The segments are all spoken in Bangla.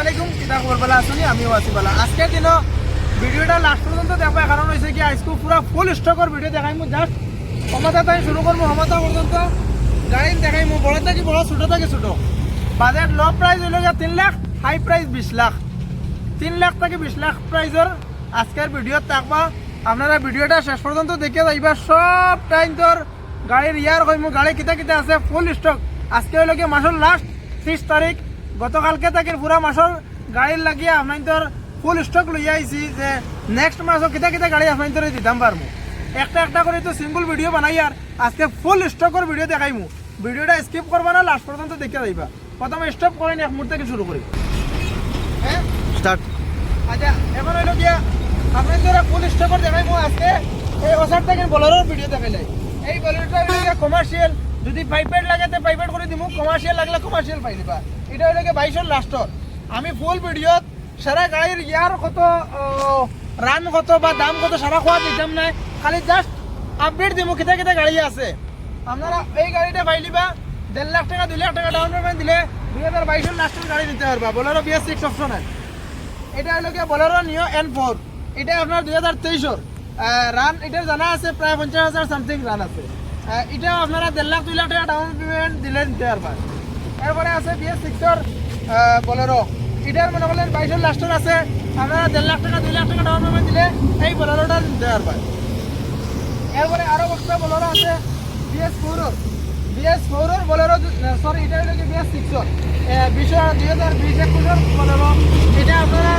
আলাইকুম কিতা খবর বলা আসনি আমিও আছি বলা আজকের দিন ভিডিওটা লাস্ট পর্যন্ত দেখবো কারণ হয়েছে কি আজকে পুরো ফুল স্টকের ভিডিও দেখাইমু জাস্ট ক্ষমতা তাই শুরু করবো ক্ষমতা পর্যন্ত গাড়ি দেখাইমু বড় থেকে বড় ছোট থেকে ছোট বাজেট লো প্রাইস হইল 3 লাখ হাই প্রাইস 20 লাখ 3 লাখ থেকে 20 লাখ প্রাইসের আজকের ভিডিও থাকবা আপনারা ভিডিওটা শেষ পর্যন্ত দেখে যাইবা সব টাইম তোর গাড়ির ইয়ার কইমু গাড়ি কিতা কিতা আছে ফুল স্টক আজকে হইল কি মাসের লাস্ট 30 তারিখ গতকালকে থেকে পুরা মাসের গাড়ির লাগিয়ে আপনার ফুল স্টক লইয়া আইছি যে নেক্সট মাসও কিতা কিতা গাড়ি আপনার দিতাম পারবো একটা একটা করে তো সিঙ্গল ভিডিও বানাই আর আজকে ফুল স্টকের ভিডিও দেখাইমু ভিডিওটা স্কিপ করবা না লাস্ট পর্যন্ত দেখে যাইবা প্রথমে স্টপ করেন এক মুহূর্ত থেকে শুরু করি হ্যাঁ স্টার্ট। আচ্ছা এখন হইল গিয়া আপনার ফুল স্টকের দেখাইমু আজকে এই ওসার থেকে বলারের ভিডিও দেখাইলাই এই বলারটা হইল গিয়া কমার্শিয়াল যদি পাইপেট লাগে তো পাইপেট করে দিমু কমার্শিয়াল লাগলে কমার্শিয়াল পাই দিবা এটা হইল গিয়া 22 লাস্টর আমি ফুল ভিডিওত সারা গাড়ির ইয়ার কত রান কত বা দাম কত সারা খোয়া দিতাম না খালি জাস্ট আপডেট দিমু কিতা কিতা গাড়ি আছে আপনারা এই গাড়িটা পাই দিবা 1.5 লাখ টাকা 2 লাখ টাকা ডাউন পেমেন্ট দিলে 2022 লাস্টের গাড়ি নিতে পারবা বোলেরো BS6 অপশনাল এটা হইল গিয়া বোলেরো নিও N4 এটা আপনার 2023 রান এটা জানা আছে প্রায় 50,000 সামথিং রান আছে এটা আপনারা 1.5 লাখ 2 লাখ টাকা ডাউন পেমেন্ট দিলে নিতে পারবা এরপরে আছে BS6 এর বোলেরো এটার মনে করলেন 22 লাস্টের আছে আপনারা 1.5 লাখ টাকা 2 লাখ টাকা ডাউন পেমেন্ট দিলে এই বোলেরোটা নিতে পারবা এরপরে আরো একটা বোলেরো আছে BS4 এর বোলেরো সরি এটা হলো কি BS6 এর 2020-21 বোলেরো এটা আপনারা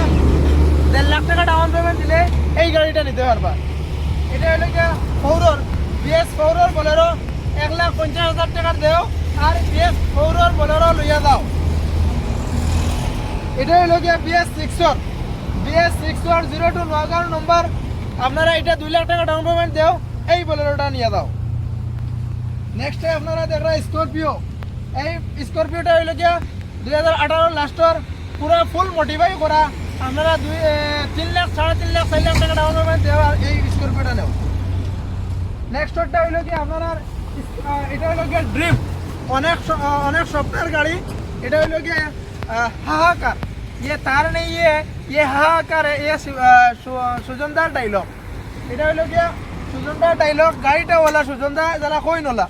1.5 লাখ টাকা ডাউন পেমেন্ট দিলে এই গাড়িটা নিতে পারবা এটা হলো কি BS4 এর বোলেরো 1,50,000 টাকা দেও আর BS4 এর বোলেরো লইয়া দাও এটা হলো কি BS6 এর 02 নগাঁও নম্বর আপনারা এটা 2 লাখ টাকা ডাউন পেমেন্ট দেও এই বোলেরোটা নিয়ে দাও নেক্সট আপনারা দেখরা স্করপিও এই স্করপিওটা হইল গিয়া 2018 লাস্টর পুরো ফুল মডিফাই করা আপনারা 3 লাখ 3.5 লাখ 4 লাখ টাকা ডাউন পেমেন্ট দেওয়া এই স্করপিওটা নেও নেক্সটটা হইল কি আপনারা এটা হইল গিয়া ড্রিম অনেক স্বপ্নের গাড়ি এটা হইল গিয়া হাহাকার ये तार नहीं है ये हाहाकार है ये सुजनदार डायलॉग এটা হইল গিয়া সুজনদার ডায়লগ গাড়িটা ওলা সুজনদা যারা কই নলা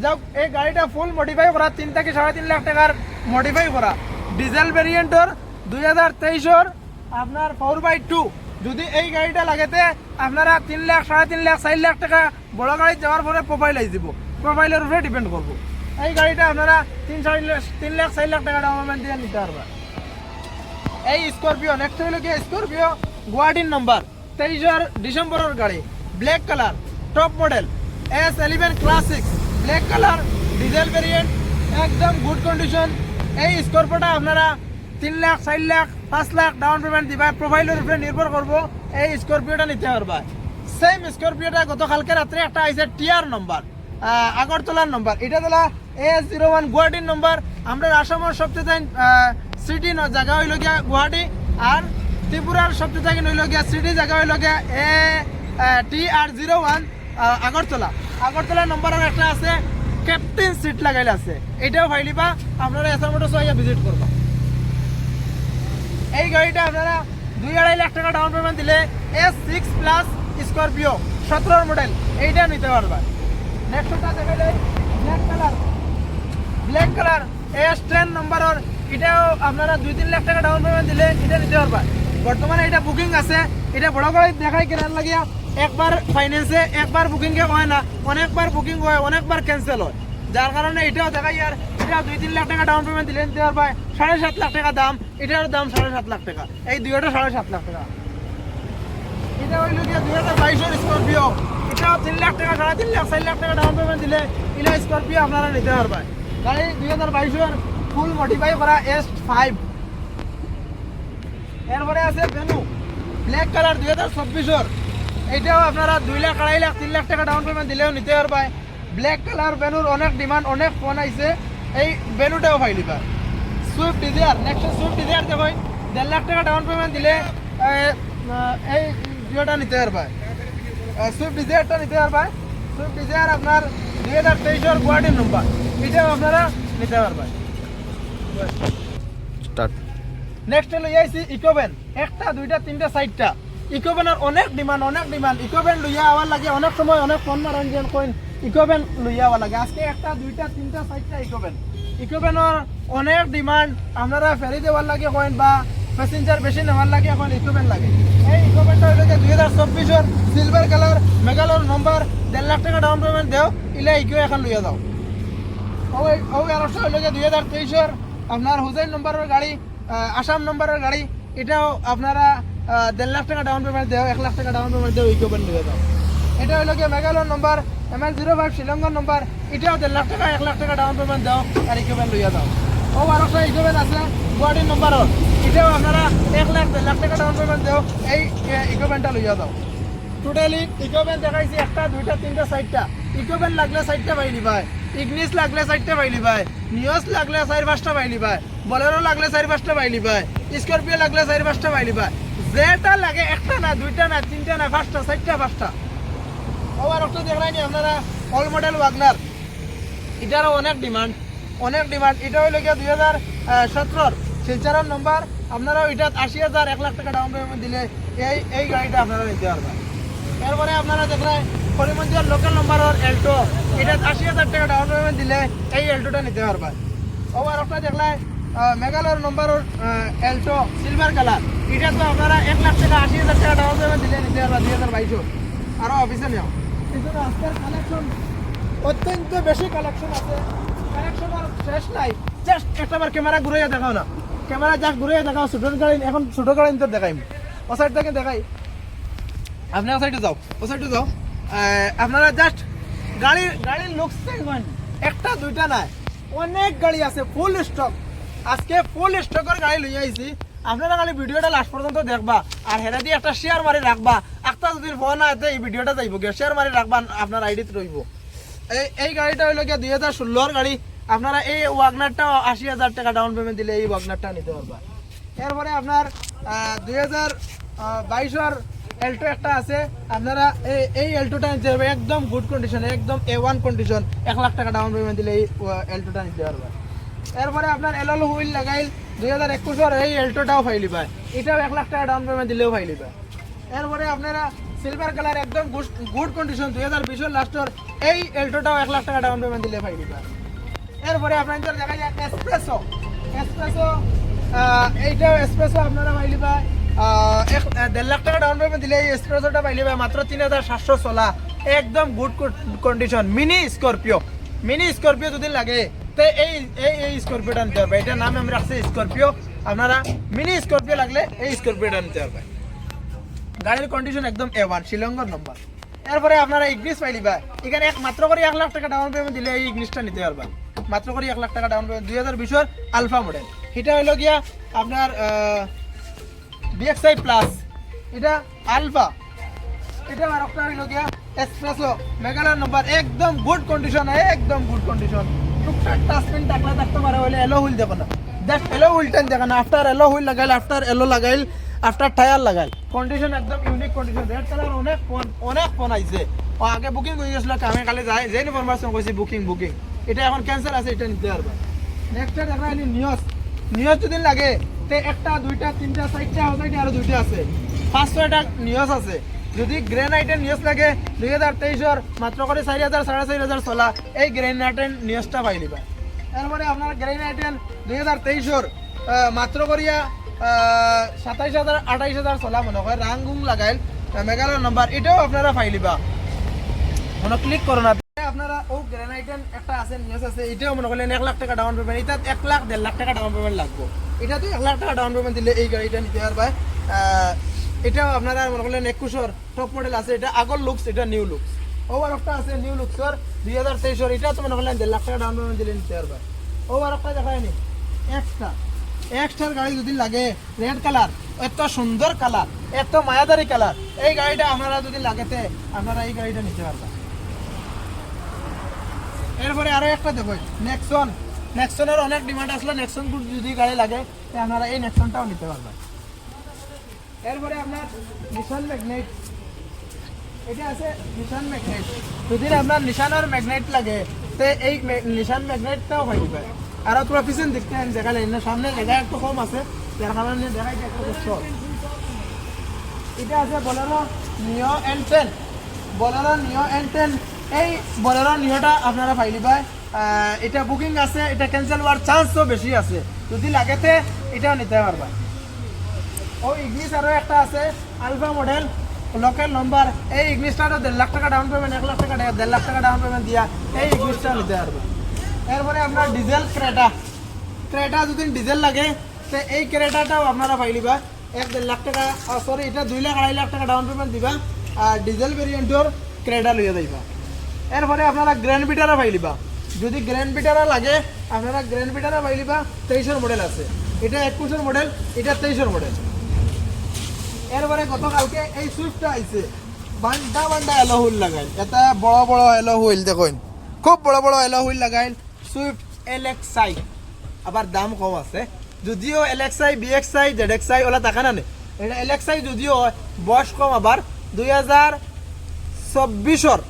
যাও এই গাড়িটা ফুল মডিফাই করা 3 থেকে 3.5 লাখ টাকার মডিফাই করা ডিজেল ভেরিয়েন্টর 2023 আপনার 4x2 যদি এই গাড়িটা লাগেতে আপনারা 3 লাখ 3.5 লাখ 4 লাখ টাকা বড় গাড়ি যাওয়ার পরে প্রোফাইল আই দিব প্রোফাইলের উপরে ডিপেন্ড করব এই গাড়িটা আপনারা 3 লাখ 4 লাখ টাকা ডাউন পেমেন্ট দিয়ে নিতে পারবা এই স্করপিও নেক্সট হইল কি স্করপিও গুয়াহাটির নাম্বার 23 ডিসেম্বরের গাড়ি black colour top model S11 classic black colour diesel variant একদম গুড কন্ডিশন এই স্করপিওটা আপনারা 3 লাখ 4 লাখ 5 লাখ ডাউন পেমেন্ট দিবা প্রোফাইলের উপরে নির্ভর করব এই স্করপিওটা নিতে পারবা সেম স্করপিওটা গতকালকে রাত্রে একটা আইছে টিআর নম্বর আগরতলার নম্বর এটা হলো AS01 গুয়াহাটির নম্বর আমরা আসামের সবচেয়ে সিটি জায়গা হইল গিয়া গুয়াহাটি আর ত্রিপুরার সবচেয়ে হইল গিয়া সিটি জায়গা হইল গিয়া TR01 আগরতলা নম্বরের একটা আছে ক্যাপ্টেন সিট লাগাইলে আছে এটাও ফাইলিবা আপনারা এসআর মোটরস আইয়া ভিজিট করবা এই গাড়িটা আপনারা 2.5 লাখ টাকা ডাউন পেমেন্ট দিলে S6 প্লাস স্করপিও 17 মডেল এইটা নিতে পারবা নেক্সটটা দেখাইলে ব্ল্যাক কালার S10 নম্বরের এটাও আপনারা 2-3 লাখ টাকা ডাউন পেমেন্ট দিলে এটা নিতে পারবা বর্তমানে এটা বুকিং আছে এটা বড় গাড়ি দেখাই কেনার লাগিয়া একবার ফাইন্যান্সে একবার বুকিং হয় না অনেকবার বুকিং হয় অনেকবার ক্যান্সেল হয় যার কারণে এটাও দেখাই আর এটা 2-3 লাখ টাকা ডাউন পেমেন্ট দিলে নিতে পারবা 7.5 লাখ টাকা দাম এটার দাম 7.5 লাখ টাকা এই দুইটা 7.5 লাখ টাকা এটা হইল গিয়া 2022 স্করপিও এটাও 3 লাখ টাকা 3.5 লাখ 4 লাখ টাকা ডাউন পেমেন্ট দিলে ইলা স্করপিও আপনারা নিতে পারবা গাড়ি 2022 ফুল মডিফাই করা S5 এরপরে আছে ভেনু ব্ল্যাক কালার 2024 এইটাও আপনারা 2 লাখ 2.5 লাখ 3 লাখ টাকা ডাউন পেমেন্ট দিলেও নিতে পারবা ব্ল্যাক কালার ভেনুর অনেক ডিমান্ড অনেক ফোন আইছে এই ভেনুটাও ফাইলিবা Swift Dzire next Swift Dzire দেখো 1.5 লাখ টাকা ডাউন পেমেন্ট দিলে এই ভিডিওটা নিতে পারবা সুইফট ডিজায়ারটা নিতে পারবা সুইফট ডিজায়ার আপনার 2023 গুয়াহাটির নম্বর এটাও আপনারা নিতে পারবা স্টার্ট। নেক্সট লইয়া আইছি ইকোভেন, একটা দুইটা তিনটা চারটা। ইকোভেনের অনেক ডিমান্ড ইকোভেন লইয়া আওয়ার লাগে, অনেক সময় অনেক ফোন মারঞ্জন কইন ইকোভেন লইয়া আওয়ার লাগে। আজকে একটা দুইটা তিনটা চারটা ইকোভেনের অনেক ডিমান্ড। আপনারা ফেরি দেওয়ার লাগে কইন বা প্যাসেঞ্জার বেশি নেওয়ার লাগে এখন ইকোভেন লাগে। এই ইকোভেনটা হইল 2024 সিলভার কালার, মেঘালয় নম্বর, 1.5 লাখ টাকা ডাউন পেমেন্ট দেও, ইলা ইকো এখন লইয়া যাও। ও আরোটা হইল 2023 আপনার হুসাইন নম্বরের গাড়ি, আসাম নম্বরের গাড়ি, এটাও আপনারা 1.5 লাখ টাকা ডাউন পেমেন্ট দেও, 1 লাখ টাকা ডাউন পেমেন্ট দেও, ইকোভেন লইয়া যাও। এটা হইল মেঘালয় নম্বর, ML05 শিলংগর নম্বর, এটাও 1.5 লাখ টাকা 1 লাখ টাকা ডাউন পেমেন্ট দেও আর ইকোভেন লইয়া যাও। ও আরোটা ইকোভেন আছে গুয়াহাটির নম্বরও, এটাও আপনারা 1 লাখ 1.5 লাখ টাকা ডাউন পেমেন্ট দেও, এই ইকোভেনটা লইয়া যাও। টোটালি ইকোভেন দেখাইছি একটা দুইটা তিনটা চারটা। ইকোভেন লাগলে চারটা পাইলি ভাই, ইগনিস লাগলে চারটা পাইলি ভাই, নিয়স লাগলে 4-5টা পাইলি ভাই, বলেরো লাগলে 4-5টা পাইলি ভাই, স্করপিও লাগলে 4-5টা পাইলি ভাই। যেটা লাগে একটা না দুইটা না তিনটা না 5টা 4টা 5টা। আবার একটা দেখলাইনি আপনারা অল মডেল ওয়াগনার, এটারও অনেক ডিমান্ড। এটা হইল গিয়া 2017 শিলচরের নম্বর। আপনারা ওইটা 80,000 1 লাখ টাকা ডাউন পেমেন্ট দিলে এই গাড়িটা আপনারা নিতে পারবেন। এরপরে আপনারা দেখলেন করিমগঞ্জের লোকাল নম্বরের এল্টো, এটা 80,000 টাকা ডাউন পেমেন্ট দিলে এই এল্টোটা নিতে পারবেন। আবার আপনারা দেখলেন মেঘালয়ের নম্বরের এল্টো সিলভার কালার, এটা তো আপনারা 1 লাখ টাকা 80,000 টাকা ডাউন পেমেন্ট দিলে নিতে পারবেন 2022। আরও অফিসে নেও। কিন্তু আজকের কালেকশন অত্যন্ত বেশি কালেকশন আছে, কালেকশন আর শেষ নাই। জাস্ট একটাবার ক্যামেরা ঘুরাইয়া দেখাও না, ক্যামেরা জাস্ট ঘুরাইয়া দেখাও। ছোটোর গাড়ি এখন ছোটো গাড়ি তো দেখাই, ও সাইড থেকে দেখাই। আপনি ও সাইডে যাও, আপনারা জাস্ট গাড়ির লুকস দেখবেন, একটা দুইটা নাই, অনেক গাড়ি আছে, ফুল স্টক। আজকে ফুল স্টকের গাড়ি লইয়া আইছি। আপনারা খালি ভিডিওটা লাস্ট পর্যন্ত দেখবা আর হেরা দিয়ে একটা শেয়ার মারি রাখবা। একটা যদি ফোন আছে এই ভিডিওটা যাইব গিয়ে শেয়ার মারি রাখবা, আপনার আইডিতে রইব। এই গাড়িটা হইল গিয়ে 2016 গাড়ি। আপনারা এই ওয়াগনারটা 80,000 টাকা ডাউন পেমেন্ট দিলে এই ওয়াগনারটা নিতে পারবা। এরপরে আপনার 2022 এল্টো একটা আছে, আপনারা এই এল্টোটা নিতে পারবে একদম গুড কন্ডিশন, একদম A1 কন্ডিশন, 1 লাখ টাকা ডাউন পেমেন্ট দিলে এই এল্টোটা নিতে পারবে। এরপরে আপনার এলএল হুইল লাগাইল 2021 এই এল্টোটাও ফাইলি পায়, এটাও 1 লাখ টাকা ডাউন পেমেন্ট দিলেও ফাইলি পায়। এরপরে আপনারা সিলভার কালার একদম গুড কন্ডিশন 2020 লাস্টর এই এল্টোটাও 1 লাখ টাকা ডাউন পেমেন্ট দিলে ফাইলি পায়। এরপরে আপনাদের দেখা যায় এসপ্রেসো এইটাও এসপ্রেসো আপনারা পাইলি পায় 1.5 লাখ টাকা ডাউন পেমেন্ট দিলে এই এসপ্রেসোটা পাইলি পায় মাত্র 3,716, একদম গুড কন্ডিশন। মিনি স্করপিও যদি লাগে তো এই স্করপিওটা নিতে পারবে। এটার নাম আমি রাখছি স্করপিও। আপনারা মিনি স্করপিও লাগলে এই স্করপিওটা নিতে পারবে। গাড়ির কন্ডিশন একদম A1 শিলংগর নম্বর। এরপরে আপনারা ইগনিস পাইলি পায়, এখানে মাত্র করে 1 লাখ টাকা ডাউন পেমেন্ট দিলে এই ইগনিসটা নিতে পারবেন। মাত্র করে 1 লাখ টাকা ডাউন পেমেন্ট, 2020 আলফা মডেল। এটা হইল গিয়া আপনার BXI প্লাস, এটা আলফা। এটা আর একটা হইল গিয়া এক্সপ্রেসো মেঘালয় নম্বর, একদম গুড কন্ডিশন, টুকটাক টাচপেন টাকলা থাকতে পারে হলে এলো হুইল দেখো না, জাস্ট এলো হুইলটা দেখো না। আফটার এলো হুইল লাগাইল, আফটার টায়ার লাগাইল, কন্ডিশন একদম ইউনিক কন্ডিশন। রেড কালার অনেক ফোন আইছে, আগে বুকিং হয়ে গেছিল, আমি কালে যে ইনফরমেশন কইছি বুকিং, এটা এখন ক্যান্সেল আছে, এটা নিতে পারবে। নেক্সট দেখা হইল নিয়স যদি লাগে তে একটা দুইটা তিনটা চারটা হচ্ছে, আরো দুইটা আছে, 500টা নিয়স আছে। যদি গ্রেনাইটের নিউজ লাগে 2023 মাত্র করে 4,000 4,500 চলা, এই গ্রেনাইটের নিউজটা পাইলি পায়। এরপরে আপনার গ্রেনাইটের 2023 মাত্র করিয়া 27,000 28,000 চলা মনে হয়, রাংগুং লাগাইল মেঘালয় নম্বর, এটাও আপনারা পাইলিবা। মনে ক্লিক করো না, আপনারা ও গ্রেনাইটের একটা আছে নিউজ আছে, এটাও মনে করলেন 1 লাখ টাকা ডাউন পেমেন্ট, এটা 1 লাখ 1.5 লাখ টাকা ডাউন পেমেন্ট লাগবে। এটা তো 1 লাখ টাকা ডাউন পেমেন্ট দিলে এই গাড়িটা নিতে পারবে। এটাও আপনারা মনে করলেন 21 টপ মডেল আছে, এটা আগর লুকস, এটা নিউ লুকস। ওভার একটা আছে নিউ লুকসর 2023, এটা তো মনে করলেন 1.5 লাখ টাকা ডাউন পেমেন্ট দিলে নিতে পারবে। ওভার একটা দেখায়নি এক্সট্রার গাড়ি যদি লাগে, রেড কালার, এত সুন্দর কালার, এত মায়াদারি কালার, এই গাড়িটা আপনারা যদি লাগেতে আপনারা এই গাড়িটা নিতে পারবেন। এরপরে আরো একটা দেখো নেক্সনের অনেক ডিমান্ড আসলে, নেক্সন যদি গাড়ি লাগে আপনারা এই নেক্সনটাও নিতে পারবেন। এরপরে আপনার নিশান ম্যাগনেট, এটা আছে নিশান ম্যাগনেট, যদি আপনার নিশানের ম্যাগনেট লাগে তো এই নিশান ম্যাগনেটটাও পাই দিবে। আর তোরা পিছন দেখতে দেখালে সামনে জায়গা একটু কম আছে, কারখানা নিয়ে দেখাইছে একটা দেখছো এটা আছে বলেরো নিও এন10 বলেরো নিও এন10 এই বলেরো নিওটা আপনারা পাইলি ভাই এটা বুকিং আছে এটা ক্যান্সেল হওয়ার চান্সও বেশি আছে যদি লাগেতে এটাও নিতে পারবা ও ইগনিস আরও একটা আছে আলফা মডেল লোকাল নম্বর এই ইগনিসটারও 1.5 লাখ টাকা ডাউন পেমেন্ট 1 লাখ টাকা 1.5 লাখ টাকা ডাউন পেমেন্ট দিয়া এই ইগনিসটা নিতে পারবা এরপরে আপনার ডিজেল ক্রেটা যদি ডিজেল লাগে তো এই ক্রেটাটাও আপনারা পাইলিবা 1.5 লাখ টাকা সরি এটা 2 লাখ 2.5 লাখ টাকা ডাউন পেমেন্ট দিবা আর ডিজেল ভেরিয়েন্টর ক্রেটা লইয়া যাইবা এরপরে আপনারা গ্র্যান্ড বিটারও পাইলিবা যদি গ্র্যান্ড বিটারও লাগে আপনারা গ্র্যান্ড বিটারও পাইলিবা 23 মডেল আছে এটা 21 মডেল এটা 23 মডেল এরপরে গতকালকে এই সুইফটটা আইছে বান্ডা এলো হুইল লাগাইল এটা বড় বড় এলো হুইল দেখুন খুব বড় বড় এলো হুইল লাগাইল সুইফট এলএক্সআই আবার দাম কম আছে যদিও এলএক্সআই বিএক্সআই জেডএক্সআই ওলা টাকা না এটা এলএক্সআই যদিও বয়স কম আবার 2024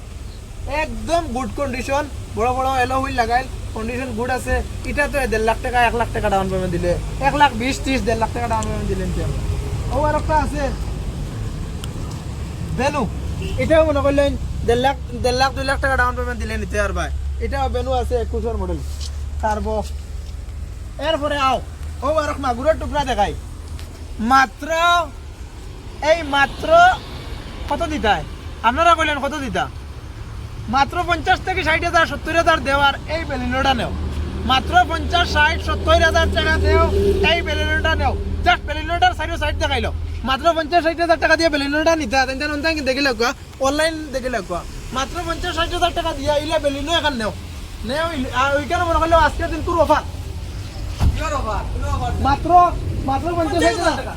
একদম গুড কন্ডিশন বড় বড় এলো হুইল লাগাইল কন্ডিশন গুড আছে এটা তো 1.5 লাখ টাকা 1 লাখ টাকা ডাউন পেমেন্ট দিলে 1,20,30 1.5 লাখ টাকা ডাউন পেমেন্ট দিলেন ও আর একটা আছে বেনু এটাও মনে করলেন 1.5 লাখ 2 লাখ টাকা ডাউন পেমেন্ট দিলেন নিতে আর ভাই এটাও বেনু আছে 21 মডেল টার্বো এরপরে আও ও আর মাগুরের টুকরা দেখাই মাত্র কত দিতায় আপনারা কইলেন কত দিতা মাত্র 50 থেকে 60,000 70,000 দেওয়ার এই বেলিনোটা নেও মাত্র 50 60 70,000 টাকা দেও এই বেলিনোটা নেও জাস্ট বেলিনোটার সাইড দেখাইলো মাত্র 50 60,000 টাকা দিয়ে বেলিনোটা নিতা তেন অনলাইন দেখিলে কোয়া অনলাইন দেখিলে কোয়া মাত্র 50 60,000 টাকা দিয়া ইলা বেলিনো এখন নেও ওইখানে মনে করলে আজকে দিন তোর অফার মাত্র 50 60,000 টাকা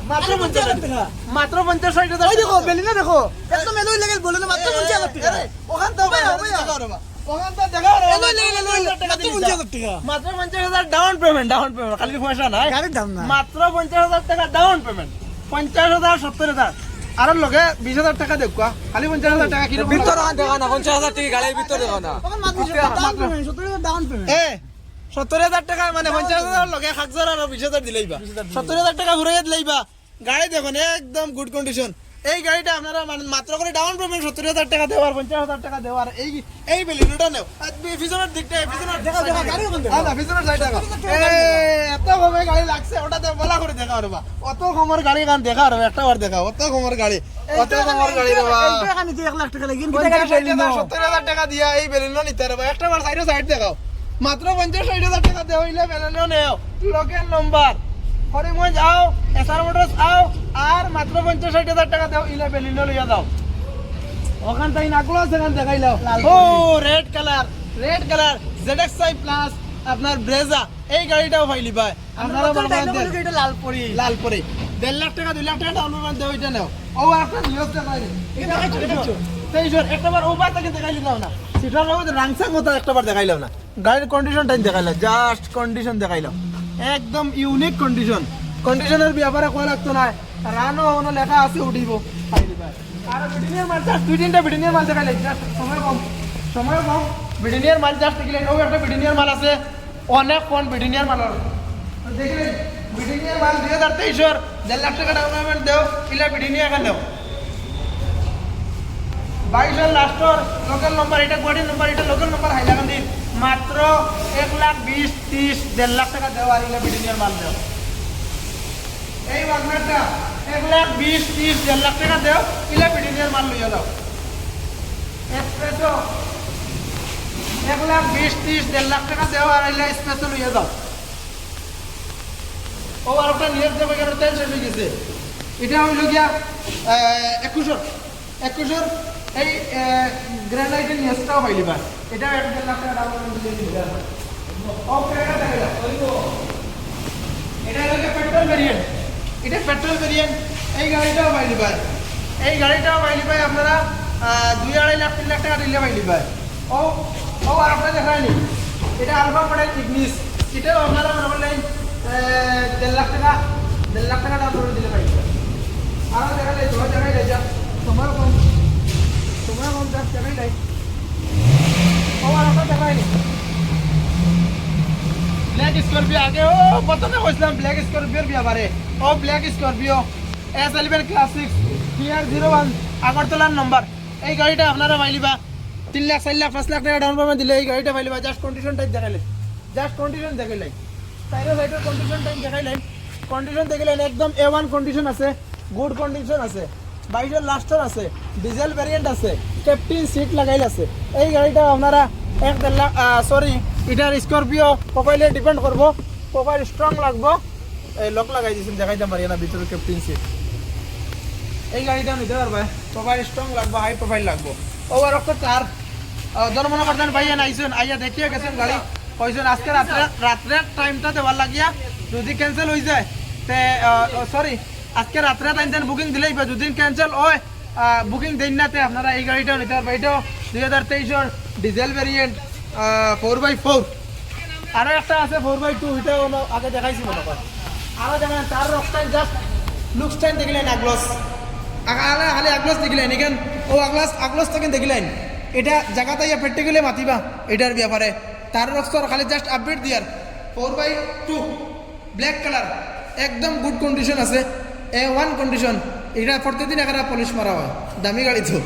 মাত্র 50 60,000 ওই দেখো বেলিনো দেখো একদম এলোই লাগেল বলে না মাত্র 50,000 টাকা ওখান তো দেখা মাত্র 50,000 ডাউন পেমেন্ট খালি পয়সা নাই মাত্র 50,000 টাকা ডাউন পেমেন্ট 50,000 70,000 আর লগে 20,000 টাকা দেখো খালি 50,000 টাকা কি ভিতর দেখা না 50,000 টাকা গাড়ির ভিতর দেখো না 70,000 ডাউন পেমেন্ট 70,000 টাকা মানে 50,000 লগে 1,000 আর 20,000 দিলেইবা 70,000 টাকা ঘুরাইয়া দিলেইবা গাড়ি দেখুন একদম গুড কন্ডিশন এই গাড়িটা আপনারা মাত্র করে ডাউন পেমেন্ট 70,000 টাকা দেওয়ার 50,000 টাকা দেওয়ার এই বেলিনোটা নেও পিছনের দিকটা পিছনের দেখা গাড়ি ওখান থেকে আচ্ছা পিছনের সাইড দেখা এত কমে গাড়ি লাগছে ওটাতে বলা করে দেখা পারবা অত কমর গাড়ি গান দেখা পারবা একটা বার দেখা অত কমর গাড়ি অত কমর গাড়ি রে বাবা এইটা খানি 1 লাখ টাকা লাগি কিটা গাড়ি বেলিনো 70,000 টাকা দিয়া এই বেলিনো নিতে পারবা একটা বার সাইড দেখাও মাত্র 50 60,000 টাকা দেও ইলে বেলিনো নেও লোকাল নাম্বার হরিমগঞ্জ আও এসআর মোটরস আও আর মাত্র 50 60,000 টাকা দাও ইলে বেলিনো লইয়া দাও ওখান তাই নাকলো সেখান দেখাইলাও ও রেড কালার ZXi প্লাস আপনার ব্রেজা এই গাড়িটাও পাইলি ভাই আপনারা বলবেন এটা লাল পরি 1.5 লাখ টাকা 2 লাখ টাকা ডাউন পেমেন্ট দেও এটা নাও ও একটা নিউজ দেখাই এটা দেখাইছো তেইশর একবার ওভার থেকে দেখাইলি দাও না সিটার মধ্যে রাংসা কথা একবার দেখাইলাও না গাড়ির কন্ডিশনটা দেখাইলা জাস্ট কন্ডিশন দেখাইলাম একদম ইউনিক কন্ডিশনের ব্যাপারে কয় লাগতো না রানো ওনো লেখা আছে উঠিব পাইলি ভাই আর বিডিনিয়ার মাল জাস্ট 2-3টা বিডিনিয়ার মাল দেখাইলে জাস্ট সময় কম বিডিনিয়ার মাল জাস্ট দেখিলে ও একটা বিডিনিয়ার মাল আছে অনেক কোন বিডিনিয়ার মাল দেখিলে বিডিনিয়ার মাল 2023 1.5 লাখ টাকা ডাউন পেমেন্ট দেও ইলা বিডিনিয়ার এখান দেও 22 লাস্টর লোকাল নাম্বার এটা গাড়ির নাম্বার এটা লোকাল নাম্বার হাইলাকান্দি মাত্র 1,20,30 1.5 লাখ টাকা দেও আর ইলা বিডিনিয়ার মাল দেও এই ওয়াগনারটা 1,20,30 1.5 লাখ টাকা দেও ইলা বিডিনিয়ার মাল লইয়া দাও এক্সপ্রেসো 1,20,30 1.5 লাখ টাকা দেও আর ইলা এক্সপ্রেসো লইয়া দাও ও আর একটা নিয়ত দেব কেন তেল শেষ হয়ে গেছে এটা হইল গিয়া 21 এই গ্রানাইটের নিয়তটাও পাইলি ভাই এটা 1.5 লাখ টাকা ডাউন পেমেন্ট দিয়ে দিবা ওকে এটা দেখাইলা এটা হলো পেট্রোল ভেরিয়েন্ট এই গাড়িটাও পাইলি ভাই আপনারা 2-2.5 লাখ 3 লাখ টাকা দিলে পাইলি ভাই ও আর আপনারা দেখায়নি এটা আলফা মডেল ইগনিস এটাও আপনারা মনে করলেন 1.5 লাখ টাকা ডাউন পেমেন্ট দিলে পাইলি আর দেখাইলে তোমার দেখাইলে যা সময় কম জাস্ট দেখাইলে ও আর আপনারা দেখায়নি ব্ল্যাক স্করপিও আগে ও প্রথমে কইছিলাম ব্ল্যাক স্করপিওর ব্যাপারে ও black Scorpio S11 classic TR01 আগরতলার নম্বর। এই গাড়িটা আপনারা পাইলিবা 3 লাখ 4 লাখ 5 লাখ টাকা ডাউন পেমেন্ট দিলে এই গাড়িটা পাইলিবা। জাস্ট কন্ডিশন টাইপ দেখাইলেন, জাস্ট কন্ডিশন দেখাইলেন, সাইডের কন্ডিশন টাইপ দেখাইলেন, কন্ডিশন দেখাইলেন একদম A1 কন্ডিশন আছে, গুড কন্ডিশন আছে, 22 লাস্টার আছে, ডিজেল ভ্যারিয়েন্ট আছে, ক্যাপ্টেন সিট লাগাইল আছে। এই গাড়িটা আপনারা 1.5 লাখ সরি এটার স্করপিও প্রোফাইলে ডিপেন্ড করবো, প্রোফাইল স্ট্রং লাগবো। এই লক লাগাই দিয়েছেন দেখাইতে পারি না ভিতরে ক্যাপ্টেন সিট। এই গাড়িটা নিতে পারবে, প্রোফাইল স্ট্রং লাগবো, হাই প্রোফাইল লাগবো। ওভার অক্ট তার জনমনে করতেন ভাইয়া আইসেন, আইয়া দেখিয়ে গেছেন গাড়ি কইছেন আজকে রাত্রে টাইমটা দেওয়ার লাগিয়া যদি ক্যান্সেল হয়ে যায় তে সরি আজকে রাত্রে টাইম বুকিং দিলেই বা যদি ক্যান্সেল হয় বুকিং দিন না তে আপনারা এই গাড়িটাও নিতে পারবে। এটাও 2023 ডিজেল ভ্যারিয়েন্ট 4x4। আরও একটা আছে 4x2, এটাও আগে দেখাইছি মনে করেন। আরও দেখেন তার রকটাইন জাস্ট লুকস টাইম দেখিলেন আগলস খালি আগলস দেখিলেন এখান ও আগলস থেকে দেখিলেন এটা জায়গাতে ইয়া প্র্যাকটিক্যালি মাতিবা এটার ব্যাপারে। তার রকস্টার খালি জাস্ট আপডেট দিয়ার 4x2 ব্ল্যাক কালার একদম গুড কন্ডিশন আছে, A1 কন্ডিশন। এটা প্রত্যেকদিন একটা পলিশ মারা হয়, দামি গাড়ি তো